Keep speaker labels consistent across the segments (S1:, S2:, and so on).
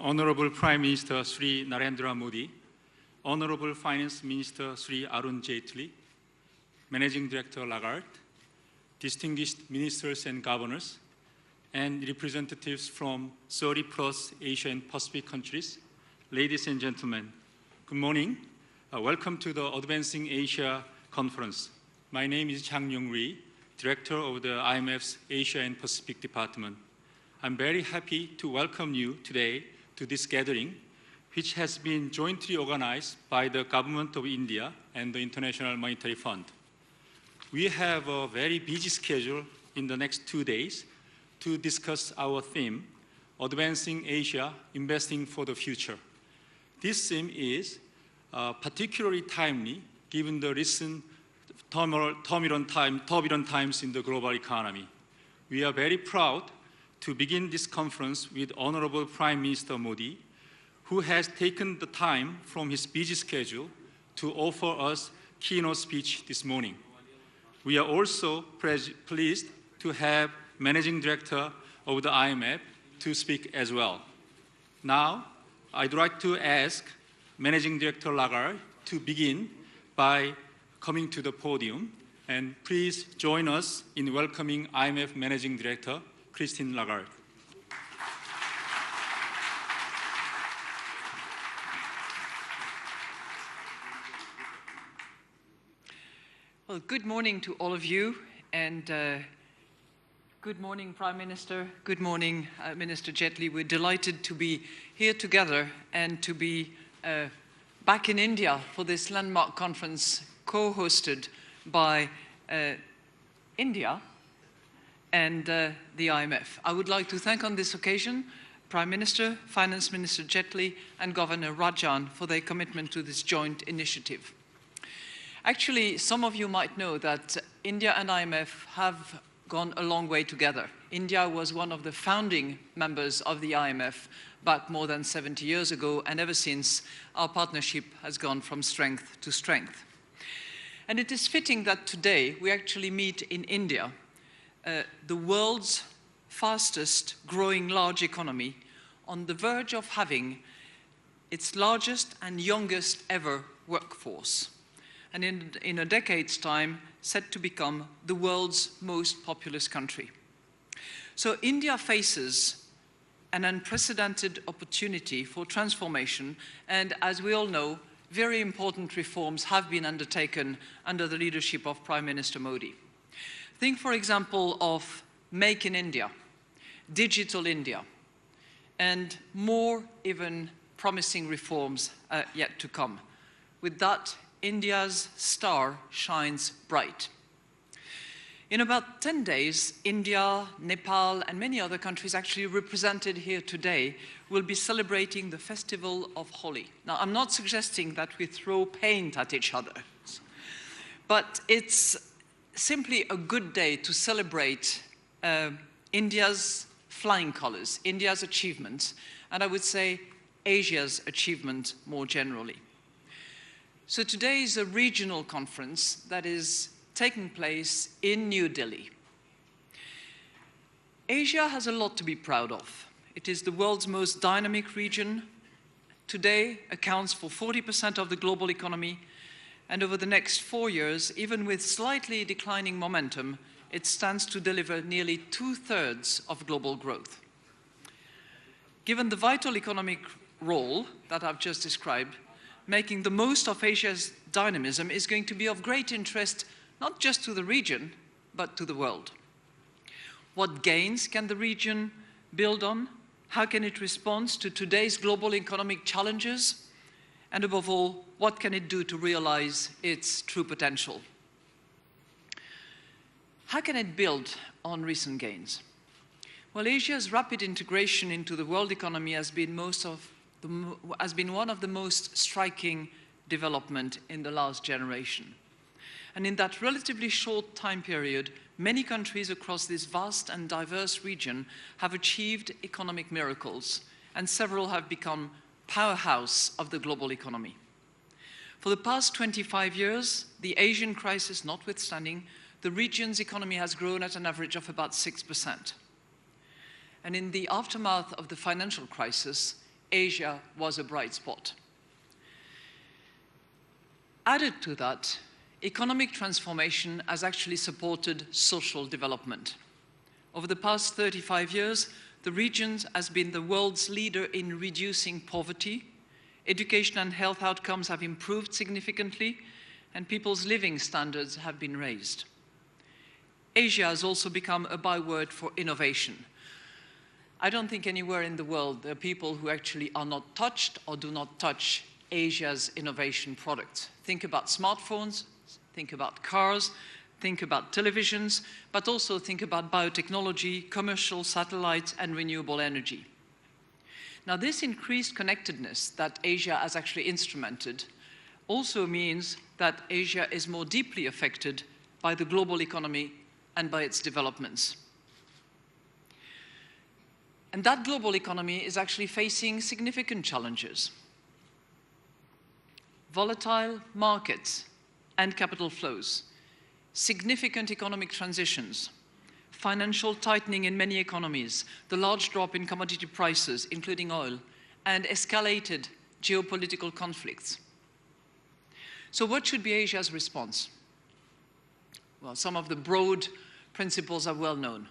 S1: Honorable Prime Minister Sri Narendra Modi, Honorable Finance Minister Sri Arun Jaitley, Managing Director Lagarde, distinguished ministers and governors, and representatives from 30+ Asia and Pacific countries, ladies and gentlemen, good morning. Welcome to the Advancing Asia Conference. My name is Chang Yong-ri, Director of the IMF's Asia and Pacific Department. I'm very happy to welcome you today to this gathering, which has been jointly organized by the Government of India and the International Monetary Fund. We have a very busy schedule in the next 2 days to discuss our theme, Advancing Asia, Investing for the Future. This theme is particularly timely given the recent turbulent times in the global economy. We are very proud to begin this conference with Honorable Prime Minister Modi, who has taken the time from his busy schedule to offer us keynote speech this morning. We are also pleased to have Managing Director of the IMF to speak as well. Now, I'd like to ask Managing Director Lagarde to begin by coming to the podium, and please join us in welcoming IMF Managing Director Christine Lagarde.
S2: Well, good morning to all of you, and good morning, Prime Minister. Good morning, Minister Jaitley. We're delighted to be here together and to be back in India for this landmark conference co-hosted by India and the IMF. I would like to thank on this occasion Prime Minister, Finance Minister Jaitley and Governor Rajan for their commitment to this joint initiative. Actually, some of you might know that India and IMF have gone a long way together. India was one of the founding members of the IMF back more than 70 years ago, and ever since, our partnership has gone from strength to strength. And it is fitting that today we actually meet in India, the world's fastest growing large economy, on the verge of having its largest and youngest ever workforce, and in a decade's time, set to become the world's most populous country. So India faces an unprecedented opportunity for transformation, and as we all know, very important reforms have been undertaken under the leadership of Prime Minister Modi. Think, for example, of Make in India, Digital India, and more even promising reforms yet to come. With that, India's star shines bright. In about 10 days, India, Nepal, and many other countries actually represented here today will be celebrating the festival of Holi. Now, I'm not suggesting that we throw paint at each other, but it's simply a good day to celebrate India's flying colors, India's achievements, and I would say Asia's achievement more generally. So today is a regional conference that is taking place in New Delhi. Asia has a lot to be proud of. It is the world's most dynamic region. Today accounts for 40% of the global economy, and over the next 4 years, even with slightly declining momentum, it stands to deliver nearly 2/3 of global growth. Given the vital economic role that I've just described, making the most of Asia's dynamism is going to be of great interest not just to the region, but to the world. What gains can the region build on? How can it respond to today's global economic challenges? And above all, what can it do to realize its true potential? How can it build on recent gains? Well, Asia's rapid integration into the world economy has been one of the most striking development in the last generation. And in that relatively short time period, many countries across this vast and diverse region have achieved economic miracles, and several have become powerhouse of the global economy. For the past 25 years, the Asian crisis notwithstanding, the region's economy has grown at an average of about 6%. And in the aftermath of the financial crisis, Asia was a bright spot. Added to that, economic transformation has actually supported social development. Over the past 35 years, the region has been the world's leader in reducing poverty. Education and health outcomes have improved significantly, and people's living standards have been raised. Asia has also become a byword for innovation. I don't think anywhere in the world there are people who actually are not touched or do not touch Asia's innovation products. Think about smartphones, think about cars, think about televisions, but also think about biotechnology, commercial satellites, and renewable energy. Now, this increased connectedness that Asia has actually instrumented also means that Asia is more deeply affected by the global economy and by its developments. And that global economy is actually facing significant challenges. Volatile markets and capital flows, significant economic transitions, financial tightening in many economies, the large drop in commodity prices, including oil, and escalated geopolitical conflicts. So what should be Asia's response? Well, some of the broad principles are well known.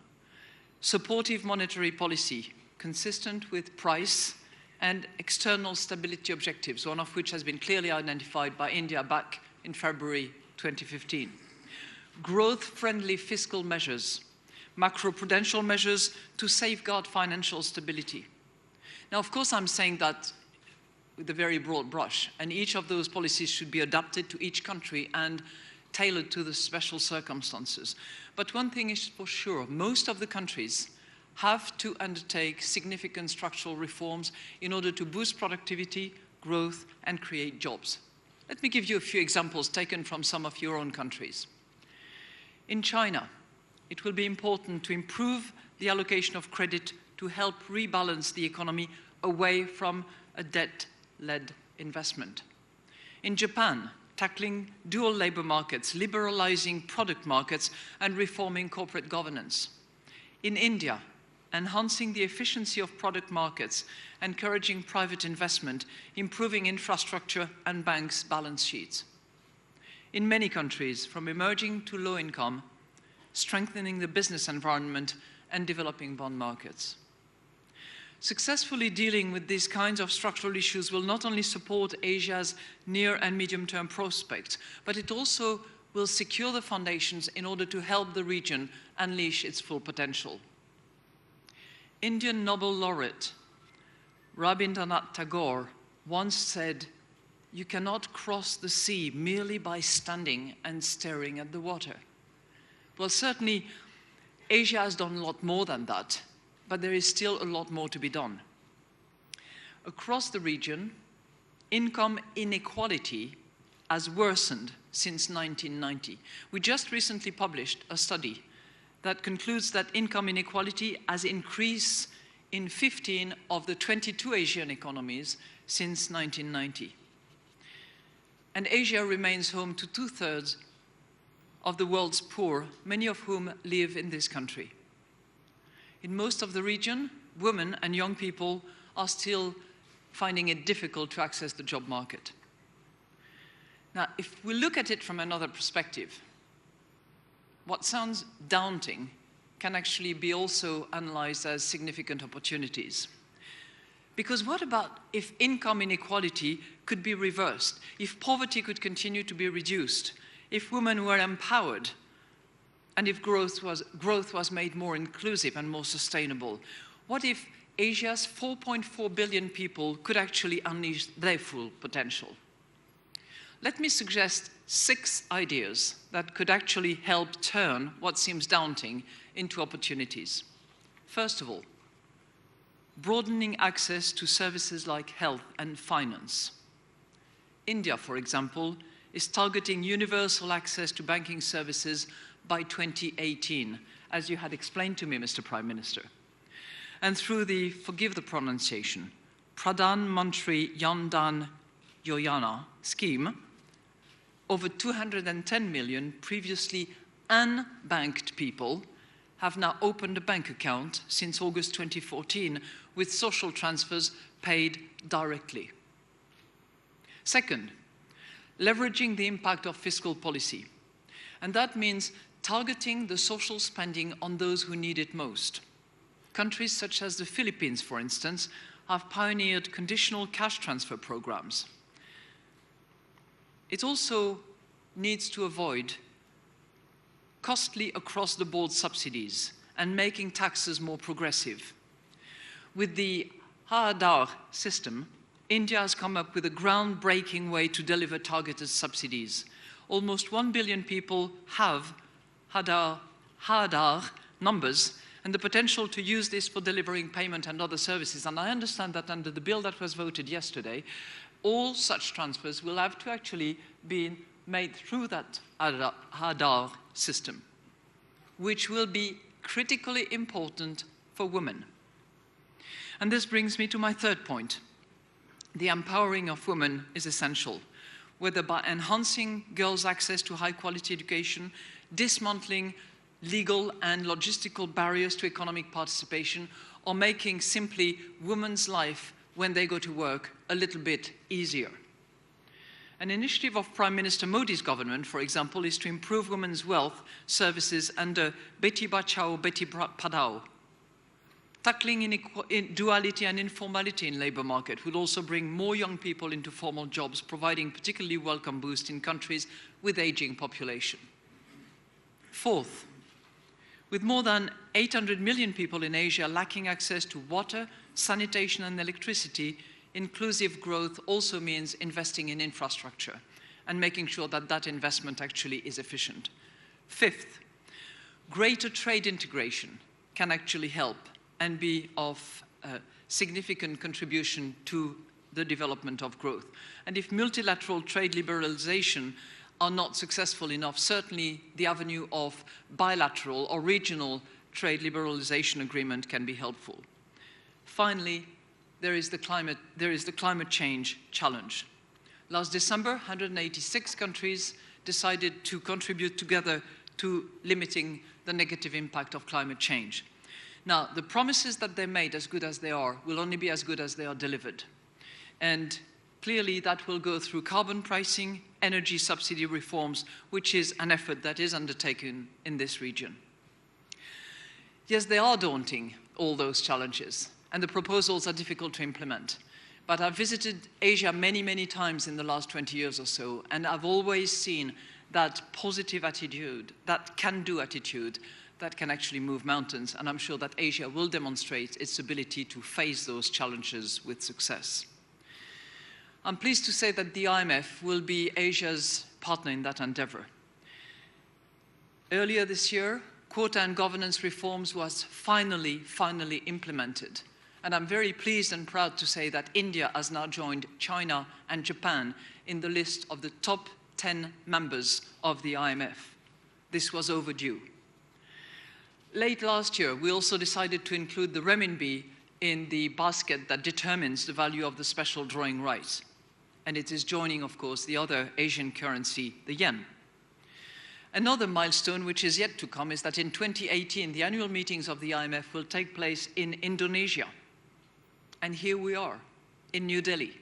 S2: Supportive monetary policy, consistent with price and external stability objectives, one of which has been clearly identified by India back in February 2015. Growth-friendly fiscal measures, macroprudential measures to safeguard financial stability. Now, of course, I'm saying that with a very broad brush, and each of those policies should be adapted to each country and tailored to the special circumstances. But one thing is for sure, most of the countries have to undertake significant structural reforms in order to boost productivity, growth, and create jobs. Let me give you a few examples taken from some of your own countries. In China, it will be important to improve the allocation of credit to help rebalance the economy away from a debt-led investment. In Japan, tackling dual labor markets, liberalizing product markets, and reforming corporate governance. In India, enhancing the efficiency of product markets, encouraging private investment, improving infrastructure and banks' balance sheets. In many countries, from emerging to low income, strengthening the business environment and developing bond markets. Successfully dealing with these kinds of structural issues will not only support Asia's near and medium-term prospects, but it also will secure the foundations in order to help the region unleash its full potential. Indian Nobel laureate Rabindranath Tagore once said, "You cannot cross the sea merely by standing and staring at the water." Well, certainly, Asia has done a lot more than that, but there is still a lot more to be done. Across the region, income inequality has worsened since 1990. We just recently published a study that concludes that income inequality has increased in 15 of the 22 Asian economies since 1990. And Asia remains home to 2/3 of the world's poor, many of whom live in this country. In most of the region, women and young people are still finding it difficult to access the job market. Now, if we look at it from another perspective, what sounds daunting can actually be also analyzed as significant opportunities. Because what about if income inequality could be reversed, if poverty could continue to be reduced, if women were empowered, and if growth was made more inclusive and more sustainable? What if Asia's 4.4 billion people could actually unleash their full potential? Let me suggest 6 ideas that could actually help turn what seems daunting into opportunities. First of all, broadening access to services like health and finance. India, for example, is targeting universal access to banking services by 2018, as you had explained to me, Mr. Prime Minister. And through the, forgive the pronunciation, Pradhan Mantri Jan Dhan Yojana scheme, over 210 million previously unbanked people have now opened a bank account since August 2014 with social transfers paid directly. Second, leveraging the impact of fiscal policy. And that means targeting the social spending on those who need it most. Countries such as the Philippines, for instance, have pioneered conditional cash transfer programs. It also needs to avoid costly across-the-board subsidies and making taxes more progressive. With the Aadhaar system, India has come up with a groundbreaking way to deliver targeted subsidies. Almost 1 billion people have Aadhaar numbers and the potential to use this for delivering payment and other services. And I understand that under the bill that was voted yesterday, all such transfers will have to actually be made through that Aadhaar system, which will be critically important for women. And this brings me to my third point. The empowering of women is essential, whether by enhancing girls' access to high-quality education, dismantling legal and logistical barriers to economic participation, or making simply women's life when they go to work a little bit easier. An initiative of Prime Minister Modi's government, for example, is to improve women's wealth services under Beti Bachao, Beti Padhao. Tackling duality and informality in labour market will also bring more young people into formal jobs, providing particularly welcome boost in countries with ageing population. Fourth, with more than 800 million people in Asia lacking access to water, sanitation and electricity, inclusive growth also means investing in infrastructure and making sure that that investment actually is efficient. Fifth, greater trade integration can actually help and be of significant contribution to the development of growth. And if multilateral trade liberalization are not successful enough, certainly the avenue of bilateral or regional trade liberalization agreement can be helpful. Finally, there is the climate change challenge. Last December, 186 countries decided to contribute together to limiting the negative impact of climate change. Now, the promises that they made, as good as they are, will only be as good as they are delivered. And clearly that will go through carbon pricing, energy subsidy reforms, which is an effort that is undertaken in this region. Yes, they are daunting, all those challenges, and the proposals are difficult to implement. But I've visited Asia many, many times in the last 20 years or so, and I've always seen that positive attitude, that can-do attitude, that can actually move mountains, and I'm sure that Asia will demonstrate its ability to face those challenges with success. I'm pleased to say that the IMF will be Asia's partner in that endeavor. Earlier this year, quota and governance reforms was finally implemented. And I'm very pleased and proud to say that India has now joined China and Japan in the list of the top 10 members of the IMF. This was overdue. Late last year, we also decided to include the renminbi in the basket that determines the value of the special drawing rights. And it is joining, of course, the other Asian currency, the yen. Another milestone which is yet to come is that in 2018, the annual meetings of the IMF will take place in Indonesia. And here we are, in New Delhi,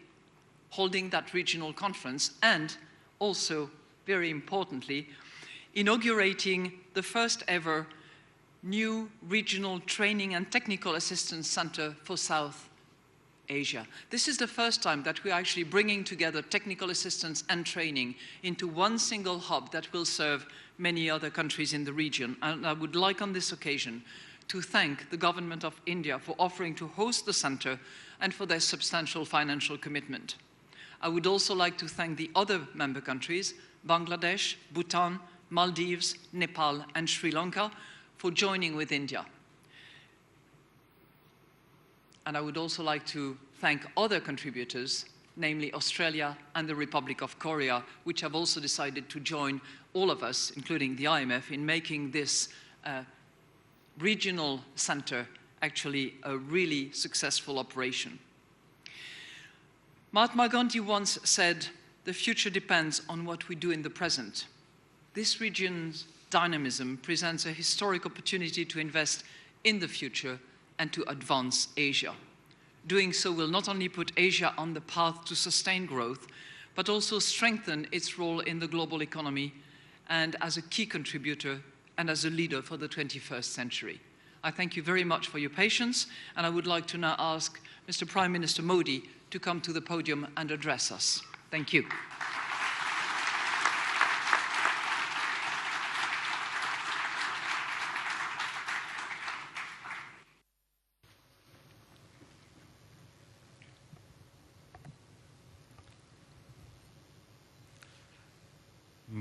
S2: holding that regional conference and also, very importantly, inaugurating the first ever new regional training and technical assistance center for South Asia. This is the first time that we're actually bringing together technical assistance and training into one single hub that will serve many other countries in the region. And I would like on this occasion to thank the government of India for offering to host the center and for their substantial financial commitment. I would also like to thank the other member countries, Bangladesh, Bhutan, Maldives, Nepal, and Sri Lanka, for joining with India. And I would also like to thank other contributors, namely Australia and the Republic of Korea, which have also decided to join all of us, including the IMF, in making this regional center actually a really successful operation. Mahatma Gandhi once said, "The future depends on what we do in the present." This region's dynamism presents a historic opportunity to invest in the future and to advance Asia. Doing so will not only put Asia on the path to sustained growth, but also strengthen its role in the global economy and as a key contributor and as a leader for the 21st century. I thank you very much for your patience, and I would like to now ask Mr. Prime Minister Modi to come to the podium and address us. Thank you.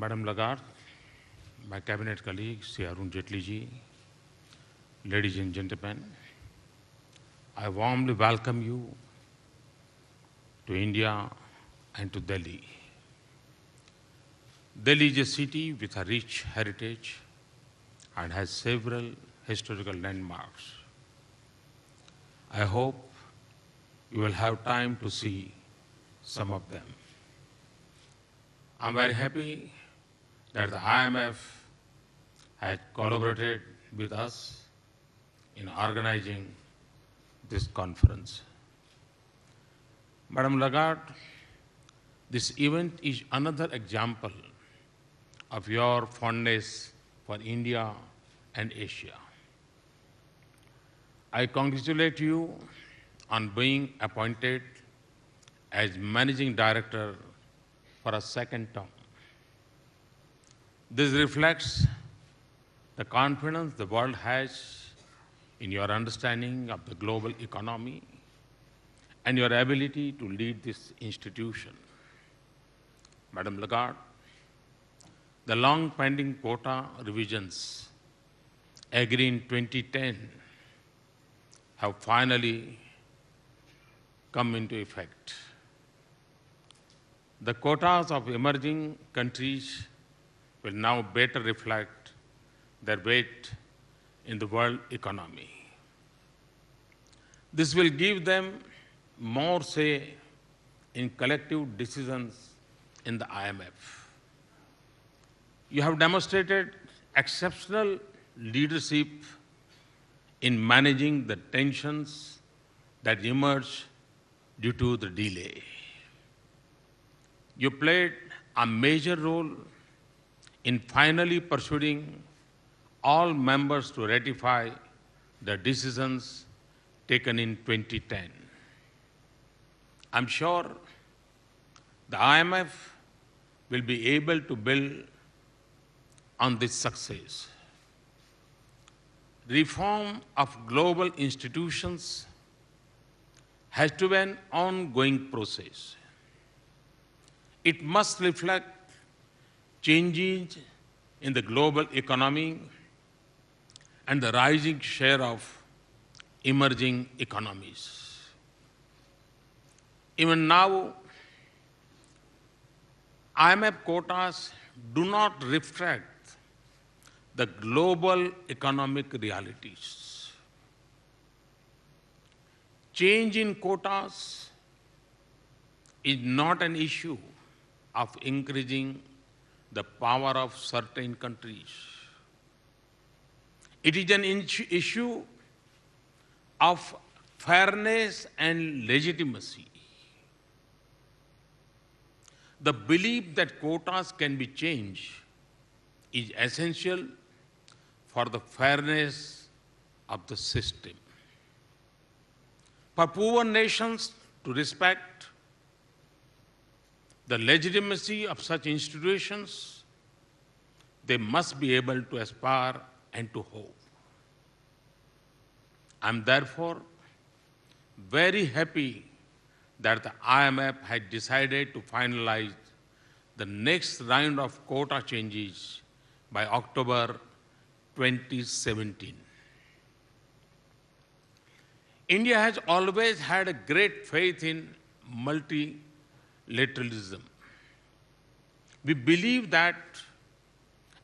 S3: Madam Lagarde, my cabinet colleague, Sri Arun Jaitley ji, ladies and gentlemen, I warmly welcome you to India and to Delhi. Delhi is a city with a rich heritage and has several historical landmarks. I hope you will have time to see some of them. I'm very happy that the IMF has collaborated with us in organizing this conference. Madam Lagarde, this event is another example of your fondness for India and Asia. I congratulate you on being appointed as Managing Director for a second term. This reflects the confidence the world has in your understanding of the global economy and your ability to lead this institution. Madam Lagarde, the long-pending quota revisions agreed in 2010 have finally come into effect. The quotas of emerging countries will now better reflect their weight in the world economy. This will give them more say in collective decisions in the IMF. You have demonstrated exceptional leadership in managing the tensions that emerged due to the delay. You played a major role in finally persuading all members to ratify the decisions taken in 2010. I'm sure the IMF will be able to build on this success. Reform of global institutions has to be an ongoing process. It must reflect changes in the global economy and the rising share of emerging economies. Even now, IMF quotas do not reflect the global economic realities. Change in quotas is not an issue of increasing the power of certain countries. It is an issue of fairness and legitimacy. The belief that quotas can be changed is essential for the fairness of the system. For poor nations to respect the legitimacy of such institutions, they must be able to aspire and to hope. I'm therefore very happy that the IMF had decided to finalize the next round of quota changes by October 2017. India has always had a great faith in multilateralism. We believe that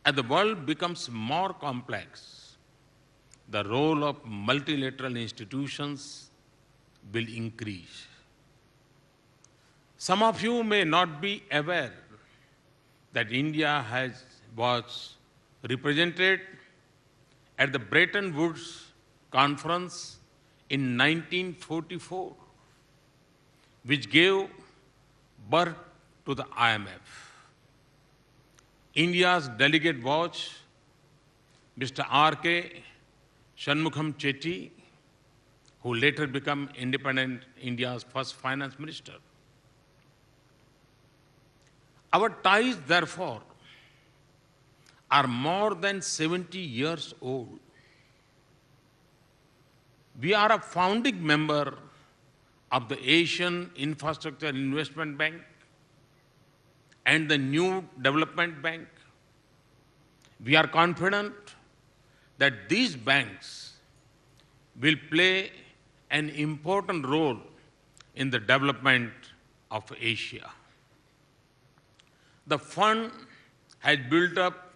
S3: as the world becomes more complex, the role of multilateral institutions will increase. Some of you may not be aware that India was represented at the Bretton Woods Conference in 1944, which gave birth to the IMF. India's delegate was Mr. R.K. Shanmugham Chetty, who later became independent India's first finance minister. Our ties, therefore, are more than 70 years old. We are a founding member of the Asian Infrastructure Investment Bank and the New Development Bank. We are confident that these banks will play an important role in the development of Asia. The fund has built up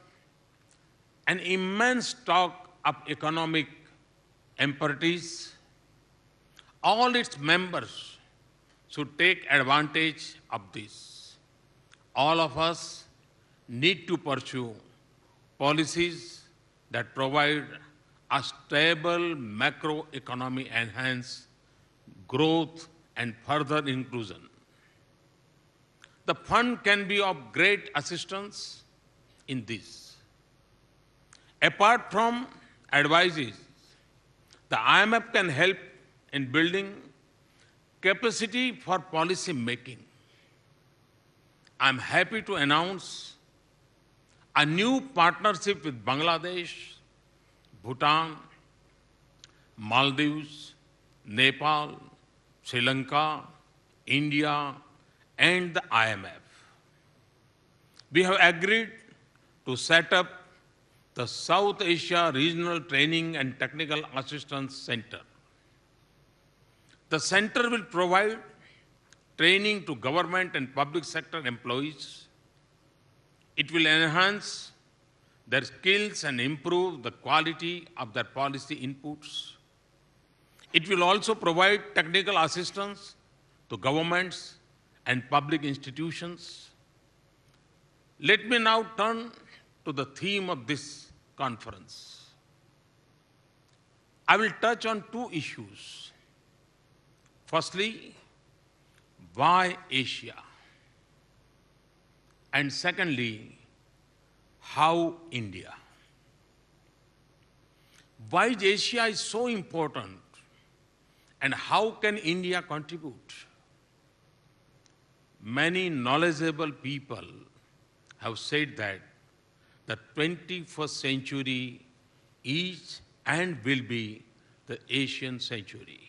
S3: an immense stock of economic expertise. All its members should take advantage of this. All of us need to pursue policies that provide a stable macroeconomy, enhance growth and further inclusion. The fund can be of great assistance in this. Apart from advices, the IMF can help in building capacity for policy making. I'm happy to announce a new partnership with Bangladesh, Bhutan, Maldives, Nepal, Sri Lanka, India, and the IMF. We have agreed to set up the South Asia Regional Training and Technical Assistance Center. The center will provide training to government and public sector employees. It will enhance their skills and improve the quality of their policy inputs. It will also provide technical assistance to governments and public institutions. Let me now turn to the theme of this conference. I will touch on two issues. Firstly, why Asia? And secondly, how India? Why Asia is so important and how can India contribute? Many knowledgeable people have said that the 21st century is and will be the Asian century.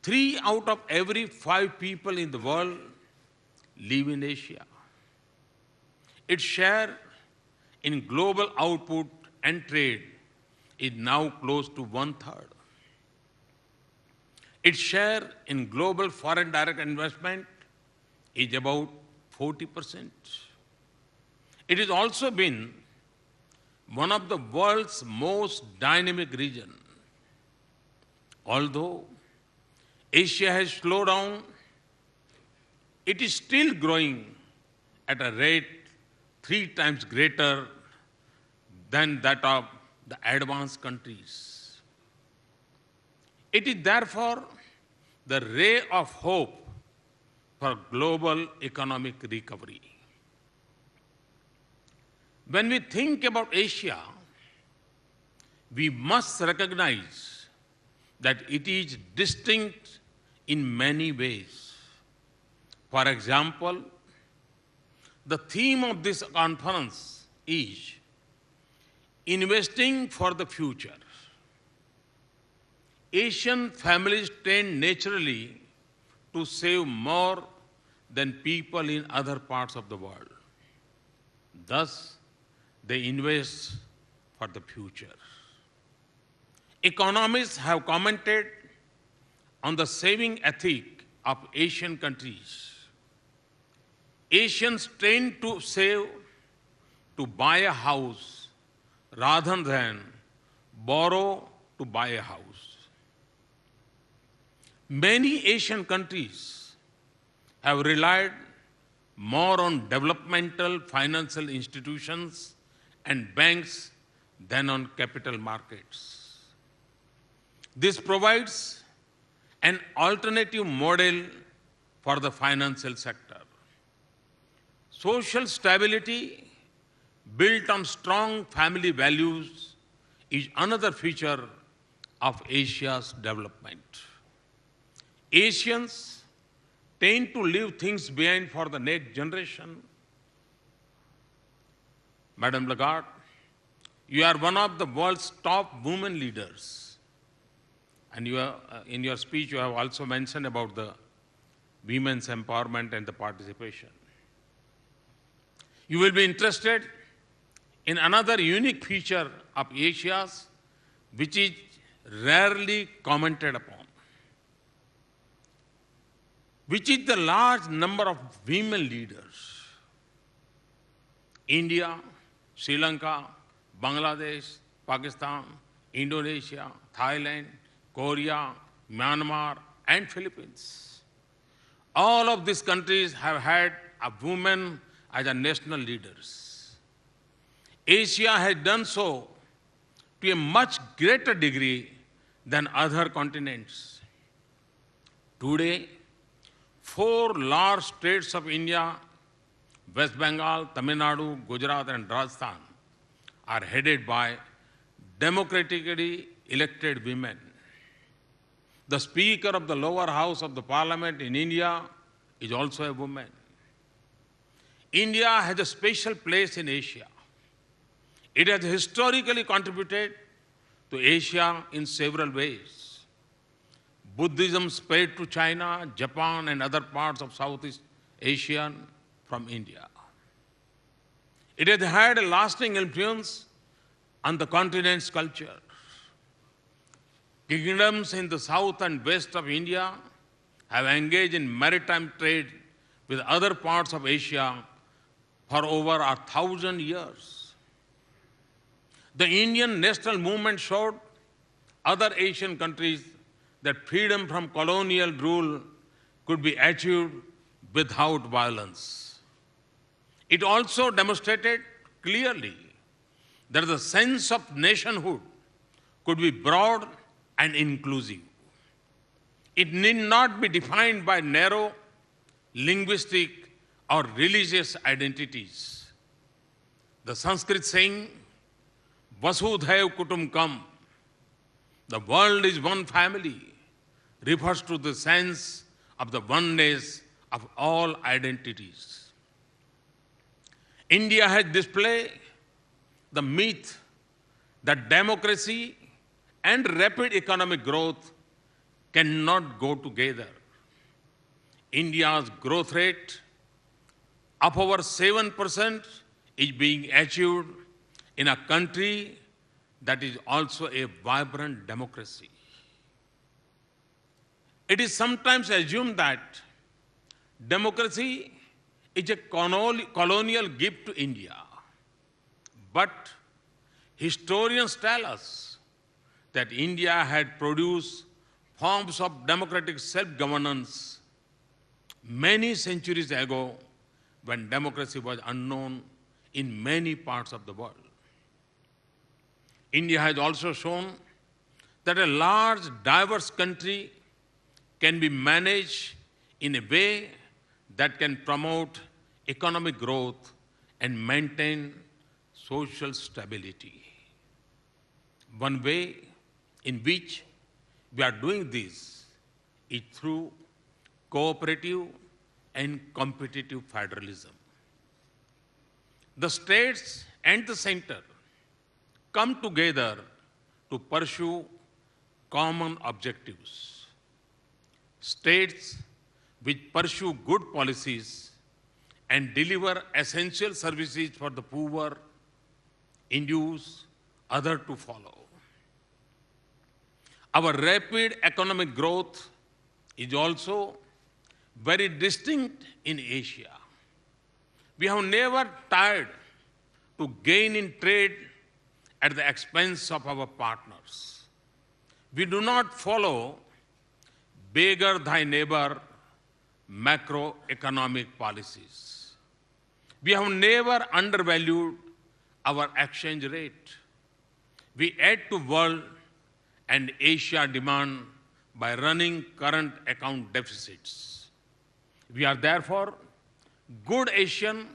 S3: 3 out of every 5 people in the world live in Asia. Its share in global output and trade is now close to 1/3. Its share in global foreign direct investment is about 40%. It has also been one of the world's most dynamic regions. Although Asia has slowed down, it is still growing at a rate 3 times greater than that of the advanced countries. It is therefore the ray of hope for global economic recovery. When we think about Asia, we must recognize that it is distinct in many ways. For example, the theme of this conference is investing for the future. Asian families tend naturally to save more than people in other parts of the world. Thus, they invest for the future. Economists have commented on the saving ethic of Asian countries. Asians tend to save to buy a house rather than borrow to buy a house. Many Asian countries have relied more on developmental financial institutions and banks than on capital markets. This provides an alternative model for the financial sector. Social stability built on strong family values is another feature of Asia's development. Asians tend to leave things behind for the next generation. Madam Lagarde, you are one of the world's top women leaders. And in your speech, you have also mentioned about the women's empowerment and the participation. You will be interested in another unique feature of Asia's, which is rarely commented upon, which is the large number of women leaders. India, Sri Lanka, Bangladesh, Pakistan, Indonesia, Thailand, Korea, Myanmar, and Philippines. All of these countries have had a woman as a national leaders. Asia has done so to a much greater degree than other continents. Today, 4 large states of India, West Bengal, Tamil Nadu, Gujarat, and Rajasthan, are headed by democratically elected women. The Speaker of the lower house of the Parliament in India is also a woman. India has a special place in Asia. It has historically contributed to Asia in several ways. Buddhism spread to China, Japan, and other parts of Southeast Asia from India. It has had a lasting influence on the continent's culture. Kingdoms in the south and west of India have engaged in maritime trade with other parts of Asia for over 1,000 years. The Indian national movement showed other Asian countries that freedom from colonial rule could be achieved without violence. It also demonstrated clearly that the sense of nationhood could be broad and inclusive. It need not be defined by narrow linguistic or religious identities. The Sanskrit saying, Vasudhaiv Kutumbakam, the world is one family, refers to the sense of the oneness of all identities. India has displayed the myth that democracy and rapid economic growth cannot go together. India's growth rate of over 7% is being achieved in a country that is also a vibrant democracy. It is sometimes assumed that democracy is a colonial gift to India. But historians tell us that India had produced forms of democratic self-governance many centuries ago when democracy was unknown in many parts of the world. India has also shown that a large, diverse country can be managed in a way that can promote economic growth and maintain social stability. One way in which we are doing this is through cooperative and competitive federalism. The states and the center come together to pursue common objectives. States which pursue good policies and deliver essential services for the poor induce others to follow. Our rapid economic growth is also very distinct in Asia. We have never tried to gain in trade at the expense of our partners. We do not follow beggar thy neighbor macroeconomic policies. We have never undervalued our exchange rate. We add to world and Asia demand by running current account deficits. We are therefore good Asian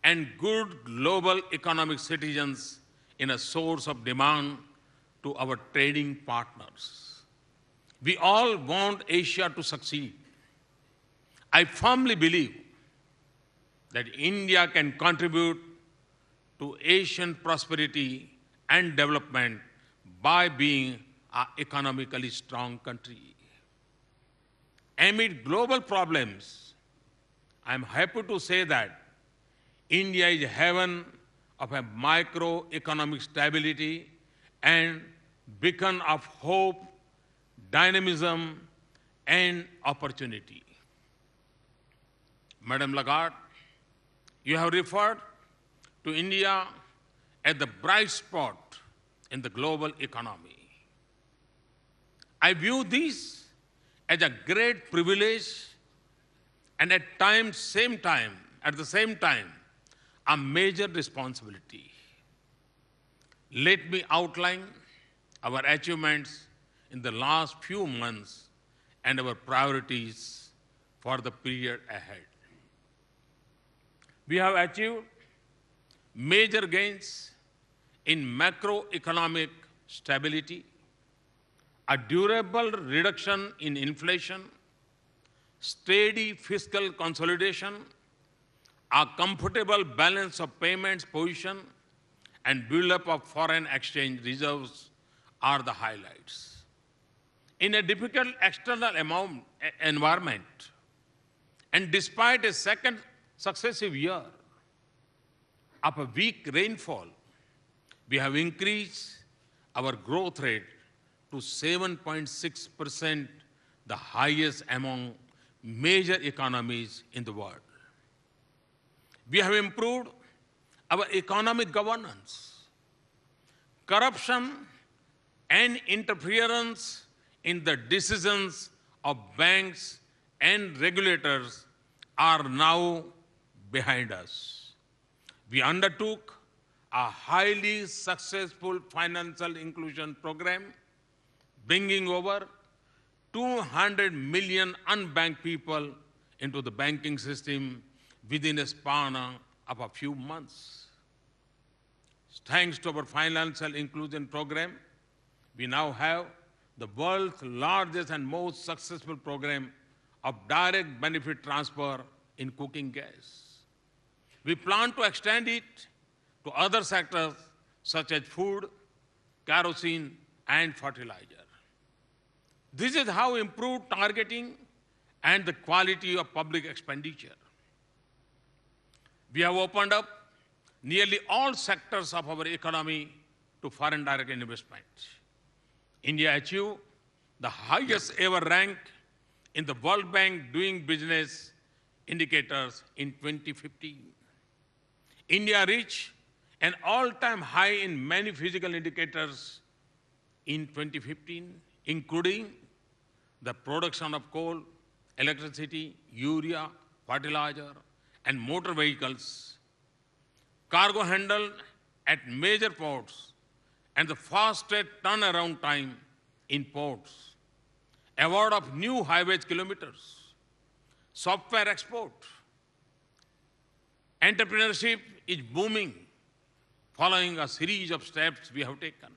S3: and good global economic citizens in a source of demand to our trading partners. We all want Asia to succeed. I firmly believe that India can contribute to Asian prosperity and development by being an economically strong country. Amid global problems, I am happy to say that India is a haven of a microeconomic stability and beacon of hope, dynamism, and opportunity. Madam Lagarde, you have referred to India as the bright spot in the global economy. I view this as a great privilege and at the same time, a major responsibility. Let me outline our achievements in the last few months and our priorities for the period ahead. We have achieved major gains in macroeconomic stability, a durable reduction in inflation, steady fiscal consolidation, a comfortable balance of payments position, and build-up of foreign exchange reserves are the highlights. In a difficult external environment, and despite a second successive year of a weak rainfall, we have increased our growth rate to 7.6%, the highest among major economies in the world. We have improved our economic governance. Corruption and interference in the decisions of banks and regulators are now behind us. We undertook a highly successful financial inclusion program, bringing over 200 million unbanked people into the banking system within a span of a few months. Thanks to our financial inclusion program, we now have the world's largest and most successful program of direct benefit transfer in cooking gas. We plan to extend it to other sectors such as food, kerosene, and fertilizer. This is how improved targeting and the quality of public expenditure. We have opened up nearly all sectors of our economy to foreign direct investment. India achieved the highest ever rank in the World Bank Doing Business indicators in 2015. India reached an all-time high in many physical indicators in 2015, including the production of coal, electricity, urea, fertilizer, and motor vehicles, cargo handled at major ports, and the fastest turnaround time in ports, award of new highways kilometers, software export. Entrepreneurship is booming following a series of steps we have taken.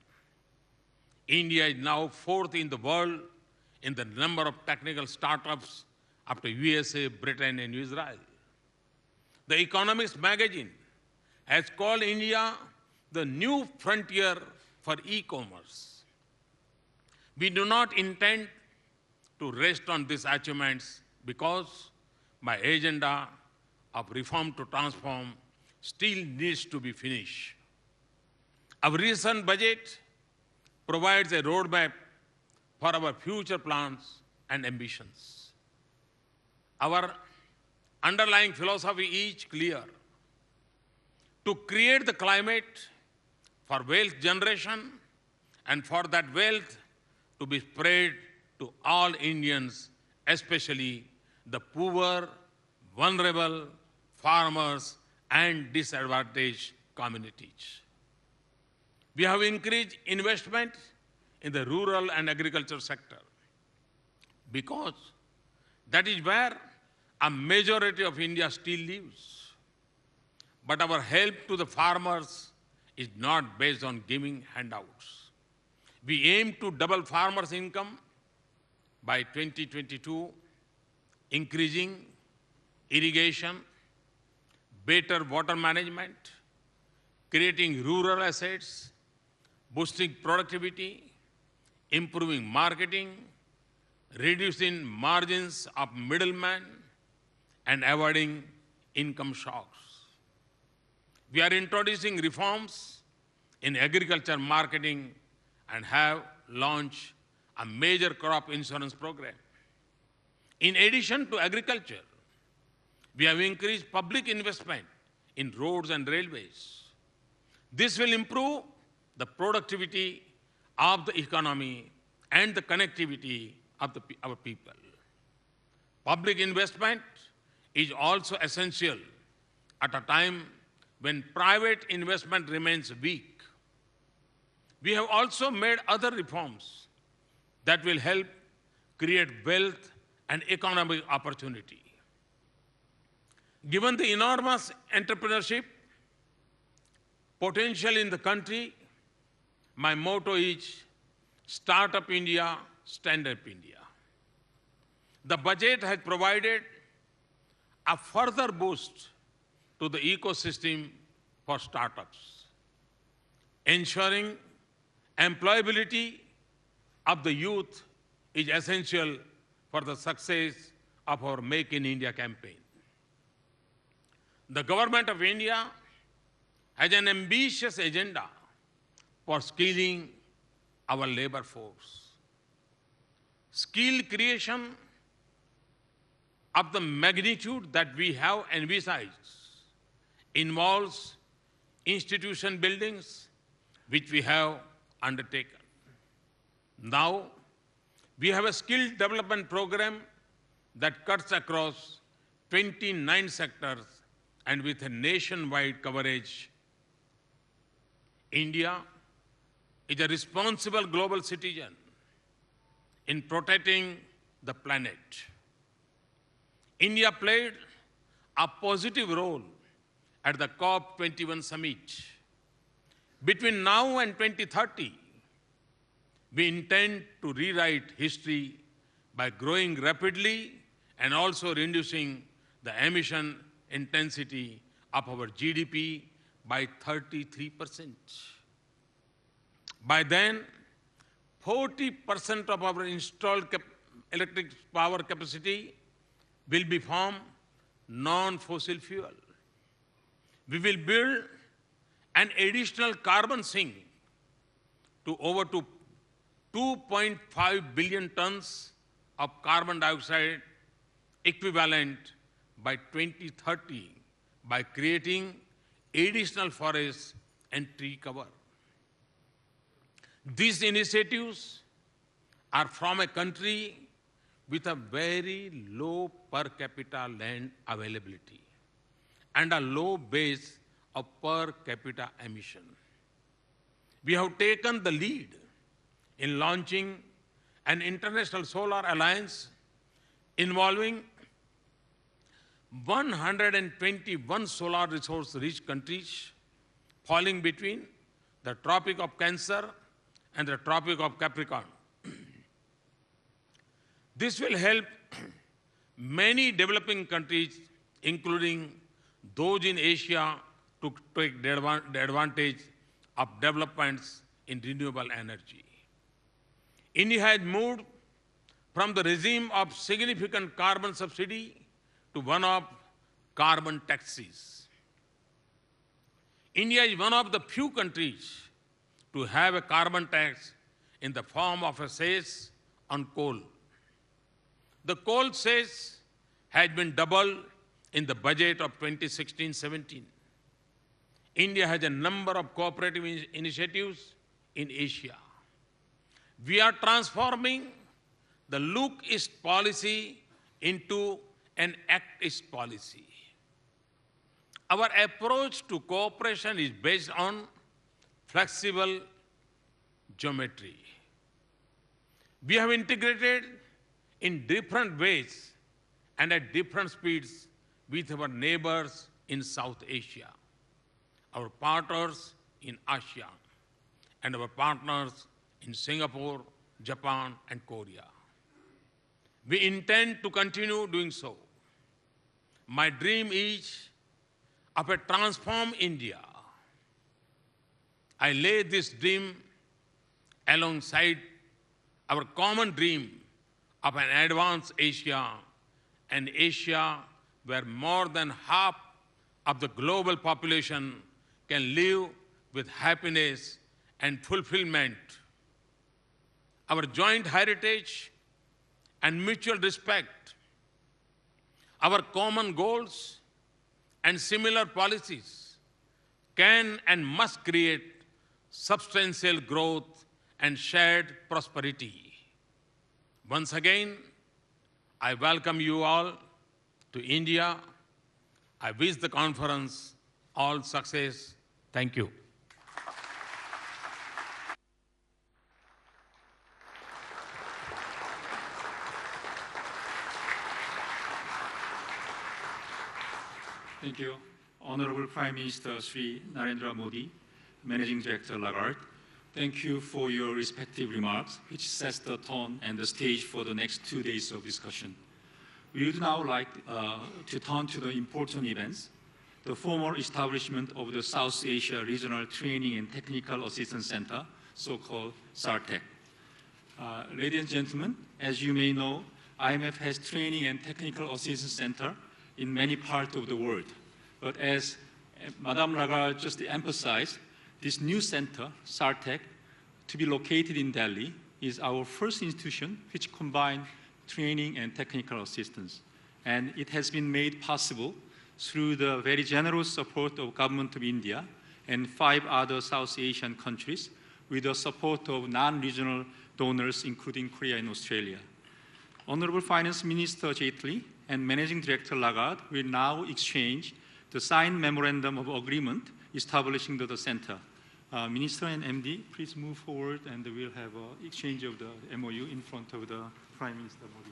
S3: India is now fourth in the world in the number of technical startups after USA, Britain, and Israel. The Economist magazine has called India the new frontier for e-commerce. We do not intend to rest on these achievements because my agenda of reform to transform still needs to be finished. Our recent budget provides a roadmap for our future plans and ambitions. Our underlying philosophy is clear: to create the climate for wealth generation and for that wealth to be spread to all Indians, especially the poor, vulnerable, farmers, and disadvantaged communities. We have increased investment in the rural and agriculture sector because that is where a majority of India still lives. But our help to the farmers is not based on giving handouts. We aim to double farmers' income by 2022, increasing irrigation, better water management, creating rural assets, boosting productivity, improving marketing, reducing margins of middlemen, and avoiding income shocks. We are introducing reforms in agriculture marketing and have launched a major crop insurance program. In addition to agriculture, we have increased public investment in roads and railways. This will improve the productivity of the economy and the connectivity of our people. Public investment is also essential at a time when private investment remains weak. We have also made other reforms that will help create wealth and economic opportunity. Given the enormous entrepreneurship potential in the country, my motto is Start Up India, Stand Up India. The budget has provided a further boost to the ecosystem for startups, ensuring employability of the youth is essential for the success of our Make in India campaign. The Government of India has an ambitious agenda for skilling our labor force. Skill creation of the magnitude that we have envisaged involves institution buildings, which we have undertaken. Now, we have a skill development program that cuts across 29 sectors and with a nationwide coverage. India is a responsible global citizen in protecting the planet. India played a positive role at the COP21 summit. Between now and 2030, we intend to rewrite history by growing rapidly and also reducing the emission intensity of our GDP by 33%. By then, 40% of our installed electric power capacity will be from non-fossil fuel. We will build an additional carbon sink to over 2.5 billion tons of carbon dioxide equivalent by 2030 by creating additional forests and tree cover. These initiatives are from a country with a very low per capita land availability and a low base of per capita emission. We have taken the lead in launching an international solar alliance involving 121 solar resource-rich countries falling between the Tropic of Cancer and the Tropic of Capricorn. This will help many developing countries, including those in Asia, to take the advantage of developments in renewable energy. India has moved from the regime of significant carbon subsidy to one of carbon taxes. India is one of the few countries to have a carbon tax in the form of a cess on coal. The coal cess has been doubled in the budget of 2016-17. India has a number of cooperative initiatives in Asia. We are transforming the Look East policy into an Act East policy. Our approach to cooperation is based on flexible geometry. We have integrated in different ways and at different speeds with our neighbors in South Asia, our partners in Asia, and our partners in Singapore, Japan, and Korea. We intend to continue doing so. My dream is of a transformed India. I lay this dream alongside our common dream of an advanced Asia, an Asia where more than half of the global population can live with happiness and fulfillment. Our joint heritage and mutual respect, our common goals and similar policies can and must create substantial growth and shared prosperity. Once again, I welcome you all to India. I wish the conference all success. Thank you.
S1: Thank you. Honorable Prime Minister Sri Narendra Modi, Managing Director Lagarde, thank you for your respective remarks, which sets the tone and the stage for the next 2 days of discussion. We would now like to turn to the important events, the formal establishment of the South Asia Regional Training and Technical Assistance Center, so-called SARTEC. Ladies and gentlemen, as you may know, IMF has Training and Technical Assistance Center in many parts of the world. But as Madame Lagarde just emphasized, this new center, SARTEC, to be located in Delhi, is our first institution which combines training and technical assistance. And it has been made possible through the very generous support of Government of India and 5 other South Asian countries with the support of non-regional donors, including Korea and Australia. Honorable Finance Minister Jaitley and Managing Director Lagarde will now exchange the signed memorandum of agreement establishing the center. Minister and MD, please move forward and we'll have an exchange of the MOU in front of the Prime Minister Modi.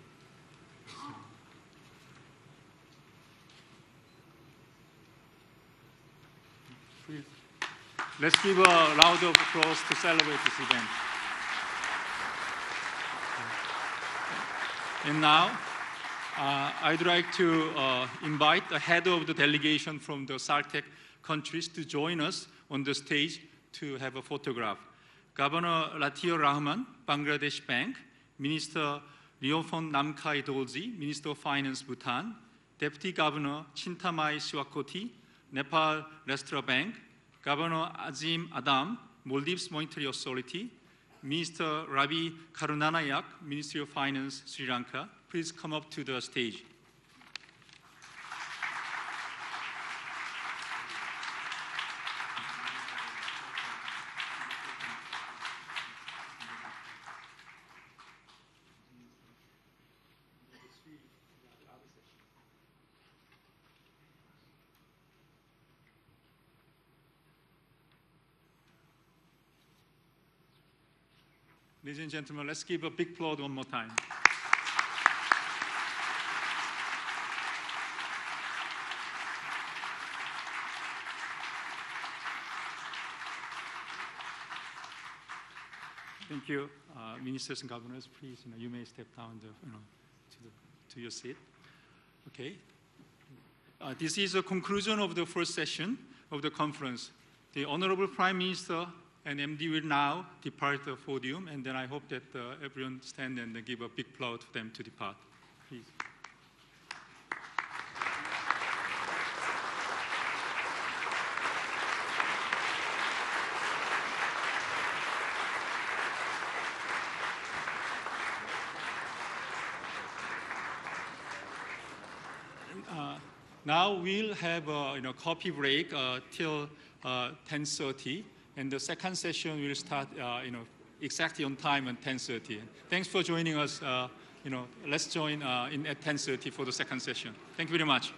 S1: Please. Let's give a round of applause to celebrate this event. And now, I'd like to invite the head of the delegation from the SARTEC countries to join us on the stage to have a photograph. Governor Latiur Rahman, Bangladesh Bank, Minister Riophon Namkhai Dolzi, Minister of Finance, Bhutan, Deputy Governor Chintamai Siwakoti, Nepal Lestra Bank, Governor Azim Adam, Maldives Monetary Authority, Minister Ravi Karunanayak, Ministry of Finance, Sri Lanka. Please come up to the stage. Ladies and gentlemen, let's give a big applaud one more time. Thank you, ministers and governors. Please, you may step down to your seat. Okay. This is a conclusion of the first session of the conference. The Honorable Prime Minister and MD will now depart the podium, and then I hope that everyone stand and give a big applaud for them to depart. Please. Now we'll have a coffee break till 10:30. And the second session will start, exactly on time at 10:30. Thanks for joining us. Let's join at 10:30 for the second session. Thank you very much.